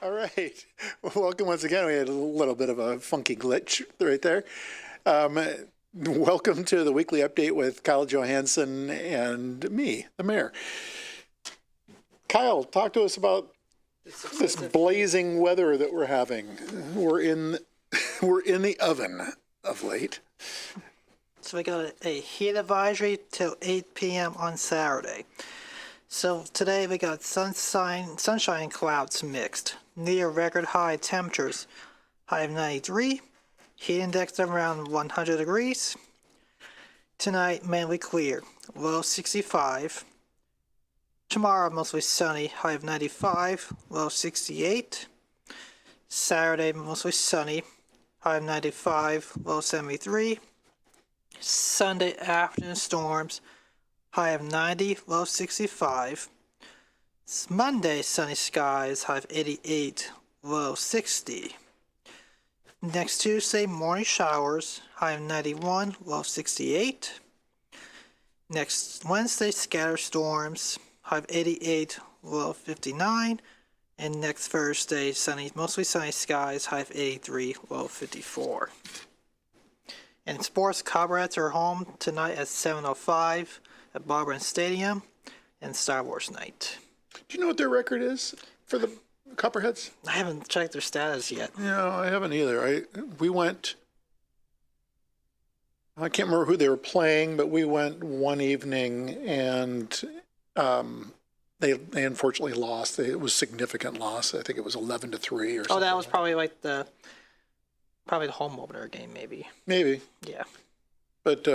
All right. Welcome once again. We had a little bit of a funky glitch right there. Welcome to the weekly update with Kyle Johansson and me, the mayor. Kyle, talk to us about this blazing weather that we're having. We're in the oven of late. So we got a heat advisory till 8 p.m. on Saturday. So today we got sunshine and clouds mixed. Near record high temperatures. High of 93. Heat index around 100 degrees. Tonight mainly clear. Low 65. Tomorrow mostly sunny. High of 95. Low 68. Saturday mostly sunny. High of 95. Low 73. Sunday afternoon storms. High of 90, low 65. Monday, sunny skies, high of 88, low 60. Next Tuesday, morning showers, high of 91, low 68. Next Wednesday, scattered storms, high of 88, low 59. And next Thursday, mostly sunny skies, high of 83, low 54. In sports, Cobrettes are home tonight at 7:05. At Barbara Stadium and Star Wars night. Do you know what their record is for the Copperheads? I haven't checked their status yet. No, I haven't either. I can't remember who they were playing, but we went one evening and they unfortunately lost. It was a significant loss. I think it was 11-3 or something. Oh, that was probably like the home opener game, maybe. Maybe. Yeah. But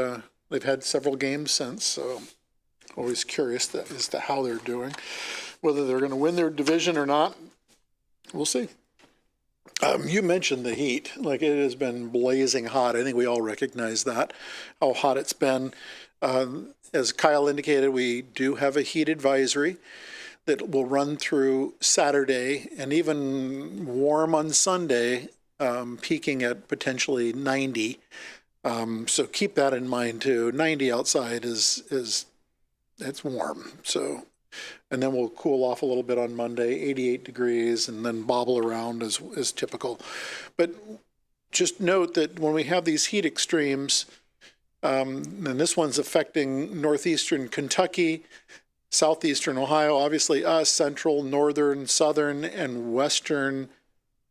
they've had several games since, so always curious as to how they're doing. Whether they're going to win their division or not, we'll see. You mentioned the heat. Like, it has been blazing hot. I think we all recognize that, how hot it's been. As Kyle indicated, we do have a heat advisory that will run through Saturday and even warm on Sunday, peaking at potentially 90. So keep that in mind too. 90 outside it's warm. So, and then we'll cool off a little bit on Monday, 88 degrees, and then bobble around as typical. But just note that when we have these heat extremes, and this one's affecting northeastern Kentucky, southeastern Ohio, obviously us, central, northern, southern, and western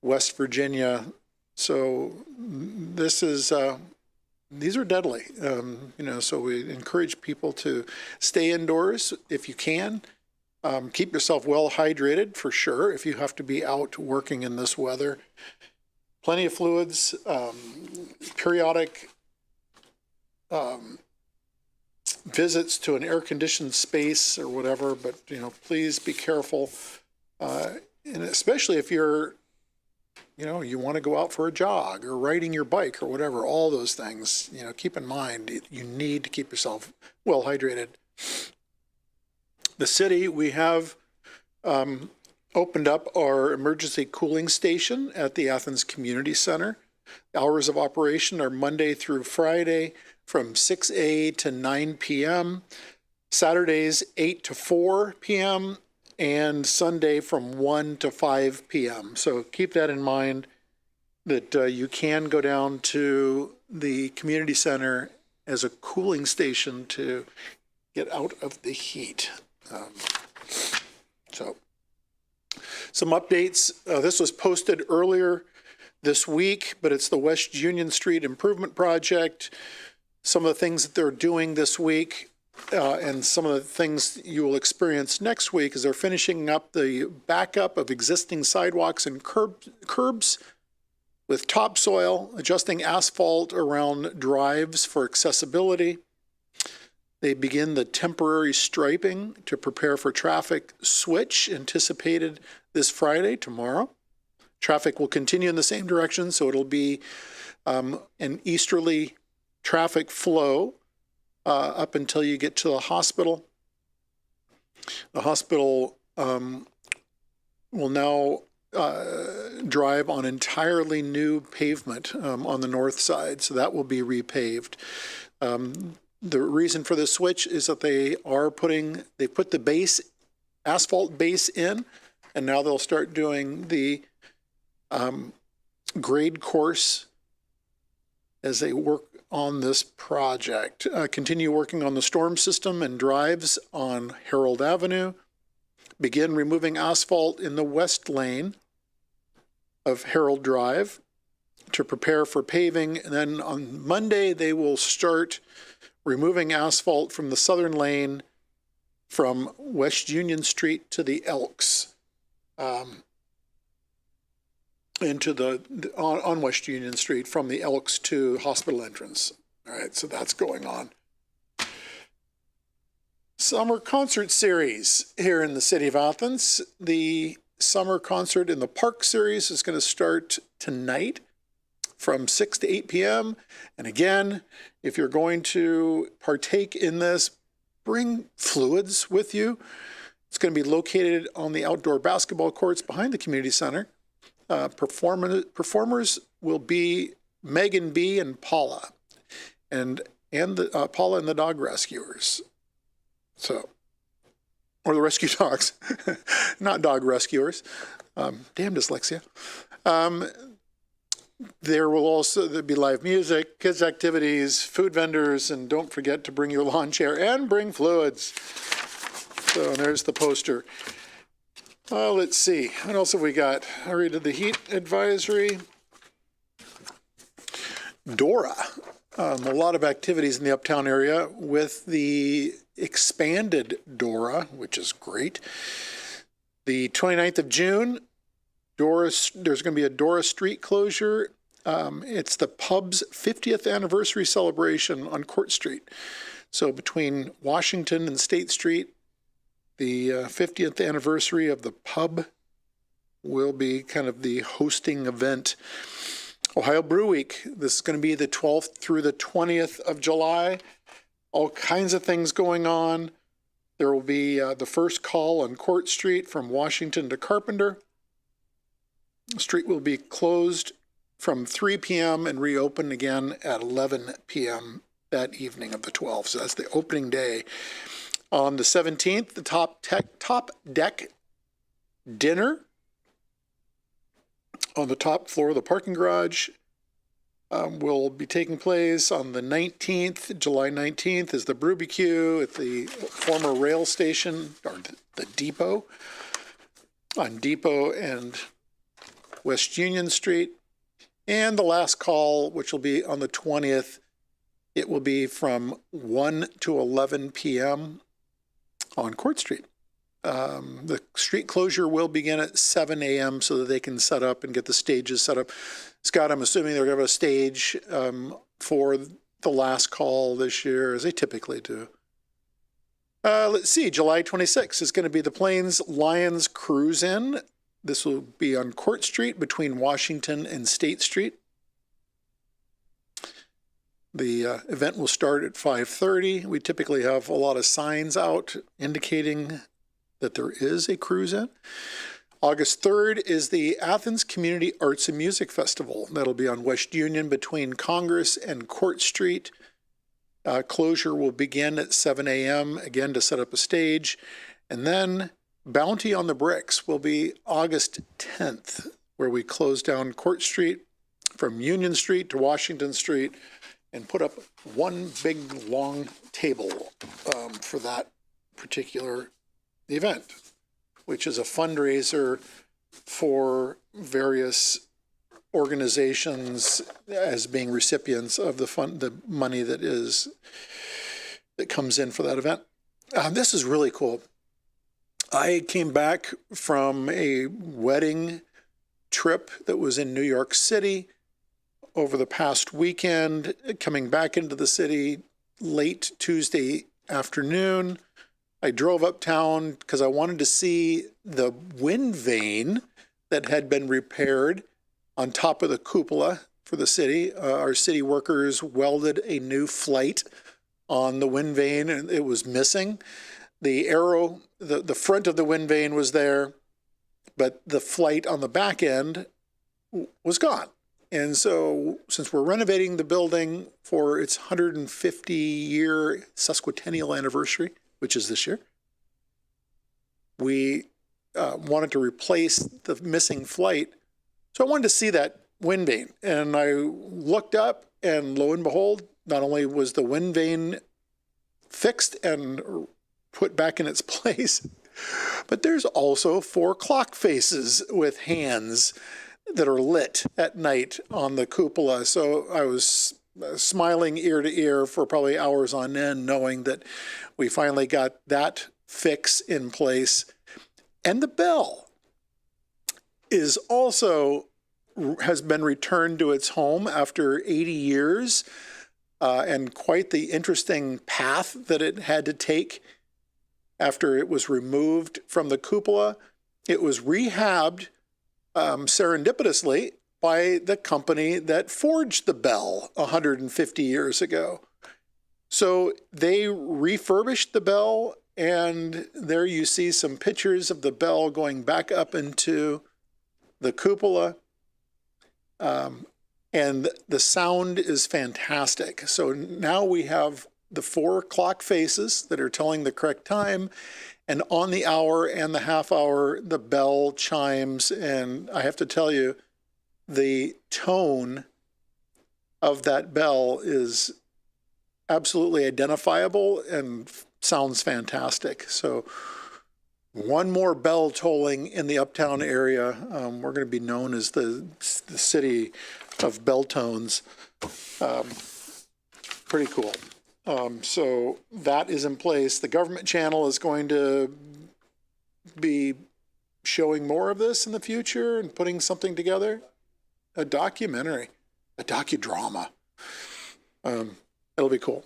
West Virginia. So these are deadly, so we encourage people to stay indoors if you can. Keep yourself well hydrated for sure if you have to be out working in this weather. Plenty of fluids, periodic visits to an air-conditioned space or whatever, but, please be careful. And especially if you're you want to go out for a jog or riding your bike or whatever, all those things, keep in mind, you need to keep yourself well hydrated. The city, we have opened up our emergency cooling station at the Athens Community Center. Hours of operation are Monday through Friday from 6 a to 9 p.m., Saturdays 8 to 4 p.m., and Sunday from 1 to 5 p.m. So keep that in mind, that you can go down to the community center as a cooling station to get out of the heat. So some updates. This was posted earlier this week, but it's the West Union Street Improvement Project. Some of the things that they're doing this week. And some of the things you will experience next week is they're finishing up the backup of existing sidewalks and curbs with topsoil, adjusting asphalt around drives for accessibility. They begin the temporary striping to prepare for traffic switch anticipated this Friday, tomorrow. Traffic will continue in the same direction, so it'll be an easterly traffic flow up until you get to the hospital. The hospital will now drive on entirely new pavement on the north side, so that will be repaved. The reason for the switch is that they put the asphalt base in, and now they'll start doing the grade course as they work on this project. Continue working on the storm system and drives on Harold Avenue. Begin removing asphalt in the west lane of Harold Drive to prepare for paving. And then on Monday, they will start removing asphalt from the southern lane from West Union Street to the Elks, into on West Union Street from the Elks to Hospital entrance. All right, so that's going on. Summer concert series here in the city of Athens. The summer concert in the Park series is going to start tonight from 6 to 8 p.m. And again, if you're going to partake in this, bring fluids with you. It's going to be located on the outdoor basketball courts behind the community center. Performers will be Megan B. and Paula, and the Paula and the dog rescuers. So, or the rescue dogs, not dog rescuers. Damn dyslexia. There will also be live music, kids' activities, food vendors, and don't forget to bring your lawn chair and bring fluids. So there's the poster. Let's see. What else have we got? I read the heat advisory. Dora. A lot of activities in the uptown area with the expanded Dora, which is great. The 29th of June, there's going to be a Dora Street closure. It's the pub's 50th anniversary celebration on Court Street. So between Washington and State Street, the 50th anniversary of the pub will be kind of the hosting event. Ohio Brew Week, this is going to be the 12th through the 20th of July. All kinds of things going on. There will be the first call on Court Street from Washington to Carpenter. The street will be closed from 3 p.m. and reopened again at 11 p.m. that evening of the 12th. So that's the opening day. On the 17th, the top deck dinner on the top floor of the parking garage will be taking place. On the 19th, July 19th, is the Brewbecue at the former rail station, or the depot, on Depot and West Union Street. And the last call, which will be on the 20th, it will be from 1 to 11 p.m. on Court Street. The street closure will begin at 7 a.m. so that they can set up and get the stages set up. Scott, I'm assuming they're going to have a stage for the last call this year, as they typically do. Let's see, July 26th is going to be the Plains Lions Cruise In. This will be on Court Street between Washington and State Street. The event will start at 5:30. We typically have a lot of signs out indicating that there is a cruise in. August 3rd is the Athens Community Arts and Music Festival. That'll be on West Union between Congress and Court Street. Closure will begin at 7 a.m., again to set up a stage. And then Bounty on the Bricks will be August 10th, where we close down Court Street from Union Street to Washington Street and put up one big long table for that particular event, which is a fundraiser for various organizations as being recipients of the money that comes in for that event. This is really cool. I came back from a wedding trip that was in New York City over the past weekend, coming back into the city late Tuesday afternoon. I drove uptown because I wanted to see the wind vane that had been repaired on top of the cupola for the city. Our city workers welded a new flight on the wind vane, and it was missing. The arrow, the front of the wind vane was there, but the flight on the back end was gone. And so since we're renovating the building for its 150-year sesquicentennial anniversary, which is this year, we wanted to replace the missing flight. So I wanted to see that wind vane. And I looked up, and lo and behold, not only was the wind vane fixed and put back in its place, but there's also 4 clock faces with hands that are lit at night on the cupola. So I was smiling ear to ear for probably hours on end, knowing that we finally got that fix in place. And the bell is also has been returned to its home after 80 years, and quite the interesting path that it had to take after it was removed from the cupola. It was rehabbed serendipitously by the company that forged the bell 150 years ago. So they refurbished the bell, and there you see some pictures of the bell going back up into the cupola. And the sound is fantastic. So now we have the 4 clock faces that are telling the correct time, and on the hour and the half hour, the bell chimes. And I have to tell you, the tone of that bell is absolutely identifiable and sounds fantastic. So one more bell tolling in the uptown area. We're going to be known as the city of bell tones. Pretty cool. So that is in place. The government channel is going to be showing more of this in the future and putting something together. A documentary, a docudrama. It'll be cool.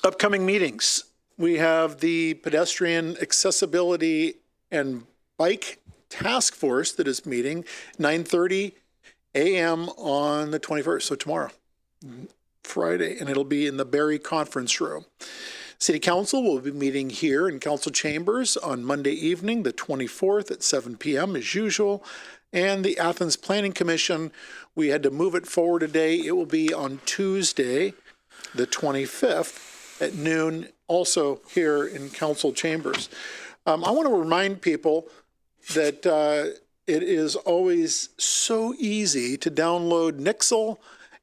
Upcoming meetings. We have the pedestrian accessibility and bike task force that is meeting 9:30 a.m. on the 21st, so tomorrow, Friday, and it'll be in the Barry Conference Room. City Council will be meeting here in Council Chambers on Monday evening, the 24th at 7 p.m. as usual. And the Athens Planning Commission, we had to move it forward a day. It will be on Tuesday, the 25th at noon, also here in Council Chambers. I want to remind people that it is always so easy to download Nixle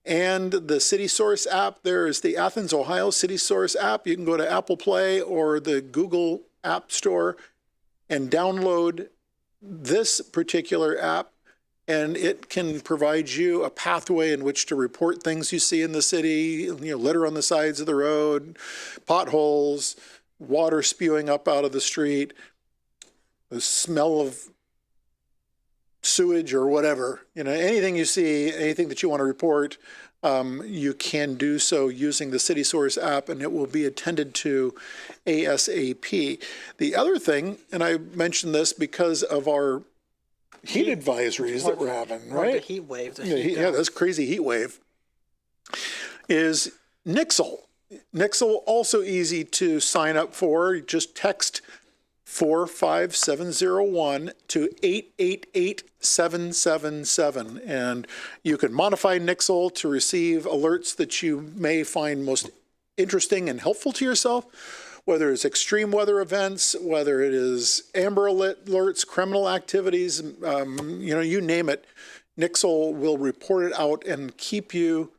and the City Source app. There is the Athens, Ohio City Source app. You can go to Apple Play or the Google App Store and download this particular app, and it can provide you a pathway in which to report things you see in the city, litter on the sides of the road, potholes, water spewing up out of the street, the smell of sewage or whatever, anything you see, anything that you want to report, you can do so using the City Source app, and it will be attended to ASAP. The other thing, and I mentioned this because of our heat advisories that we're having, right? The heat wave. Yeah, that's crazy heat wave, is Nixle. Nixle, also easy to sign up for. Just text 45701 to 888777, and you can modify Nixle to receive alerts that you may find most interesting and helpful to yourself, whether it's extreme weather events, whether it is Amber alerts, criminal activities, you name it. Nixle will report it out and keep you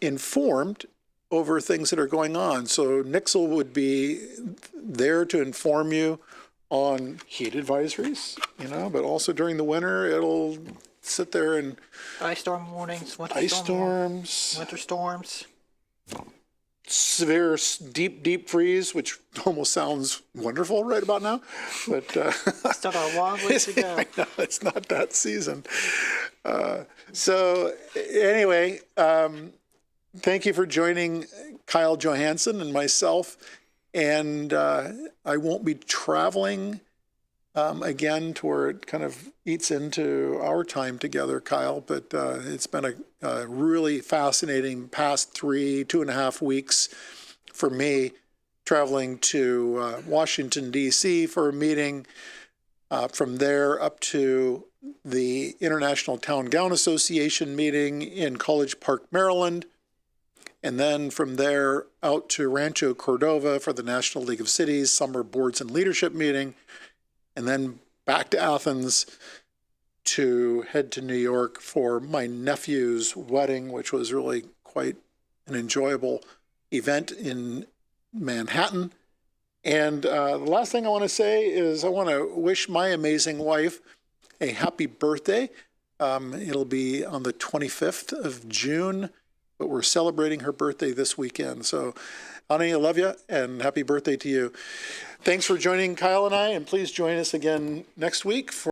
informed over things that are going on. So Nixle would be there to inform you on heat advisories, but also during the winter, it'll sit there and ice storm warnings, winter storms, severe deep freeze, which almost sounds wonderful right about now, but still got a long way to go. I know, it's not that season. So anyway, thank you for joining Kyle Johansson and myself. And I won't be traveling again to where it kind of eats into our time together, Kyle. But it's been a really fascinating past 2.5 weeks for me, traveling to Washington, D.C. for a meeting, from there up to the International Town Gown Association meeting in College Park, Maryland. And then from there out to Rancho Cordova for the National League of Cities Summer Boards and Leadership meeting. and then back to Athens to head to New York for my nephew's wedding, which was really quite an enjoyable event in Manhattan. And the last thing I want to say is I want to wish my amazing wife a happy birthday. It'll be on the 25th of June, but we're celebrating her birthday this weekend. So, Ani, I love you, and happy birthday to you. Thanks for joining Kyle and I, and please join us again next week for